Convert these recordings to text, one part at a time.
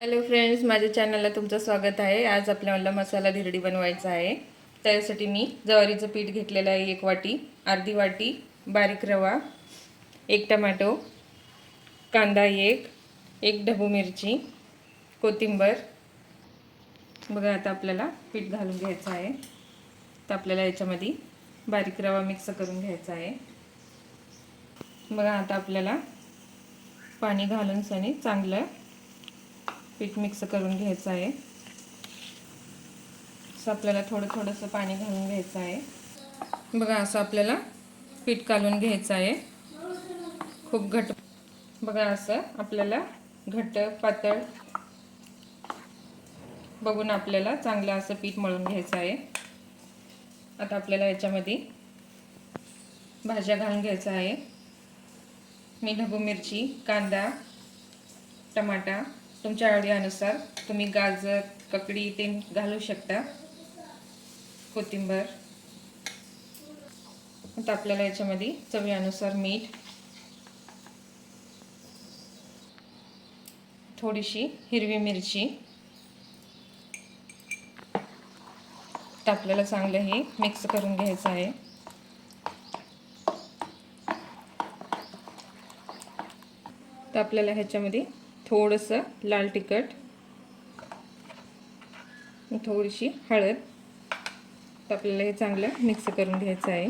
Hello friends, माझ्या चॅनलला तुमचं स्वागत आहे। आज आपल्याला मसाला धिरडी बनवायचा आहे। त्यासाठी मी ज्वारीचं पीठ घेतलेलं आहे 1 वाटी, अर्धी वाटी बारीक रवा, 1 टोमॅटो, कांदा 1 ढबू मिरची, कोथिंबीर। बघा आता आपल्याला पीठ घालून घ्यायचं आहे। तर आपल्याला याच्यामध्ये बारीक रवा मिक्स करून घ्यायचा आहे। बघा आता आपल्याला पाणी घालून सनी चांगलं पीठ मिक्स करून घ्यायचं आहे। असं आपल्याला थोडंसं पाणी घालून घ्यायचं आहे। बघा असं आपल्याला पीठ कालून घ्यायचं आहे। खूप घट्ट बघा असं आपल्याला घट्ट पातळ बघून आपल्याला चांगलं असं पीठ मळून घ्यायचं आहे। आता आपल्याला याच्यामध्ये भाज्या घालून घ्यायचं आहे। मी ढबू मिरची, कांदा, टमाटा, तुमच्या आवडीनुसार तुम्ही गाजर, ककडी ते घालू शकता, कोथिंबीर। आता आपल्याला याच्यामध्ये चवीनुसार मीठ, थोडीशी हिरवी मिरची, तर आपल्याला चांगलं हे मिक्स करून घ्यायचं आहे। तर आपल्याला ह्याच्यामध्ये थोडंसं लाल तिखट, थोडीशी हळद, तर आपल्याला हे चांगलं मिक्स करून घ्यायचं आहे।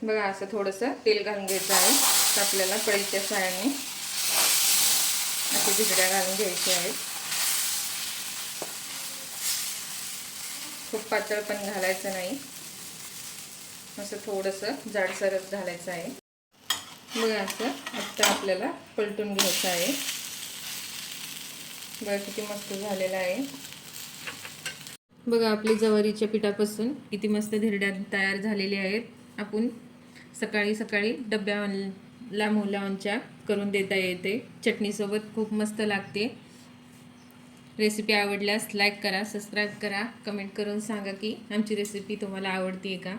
बघा असं थोडंसं तेल घालून घ्यायचं आहे। तर आपल्याला कढईच्या साहाय्याने अशी धिरड्या घालून घ्यायची आहेत। खूप पातळ पण घालायचं नाही, असं थोडंसं जाडसरच घालायचं आहे। बघा असं आता आपल्याला पलटून घ्यायचं आहे। बघा किती मस्त झालेलं आहे। बघा आपली ज्वारीच्या पिठापासून किती मस्त धिरड्या तयार झालेल्या आहेत। आपण सकाळी सकाळी डब्याला मुलांच्या करून देता येते। चटणीसोबत खूप मस्त लागते। रेसिपी आवडल्यास लाईक करा, सबस्क्राईब करा, कमेंट करून सांगा की आमची रेसिपी तुम्हाला आवडते का।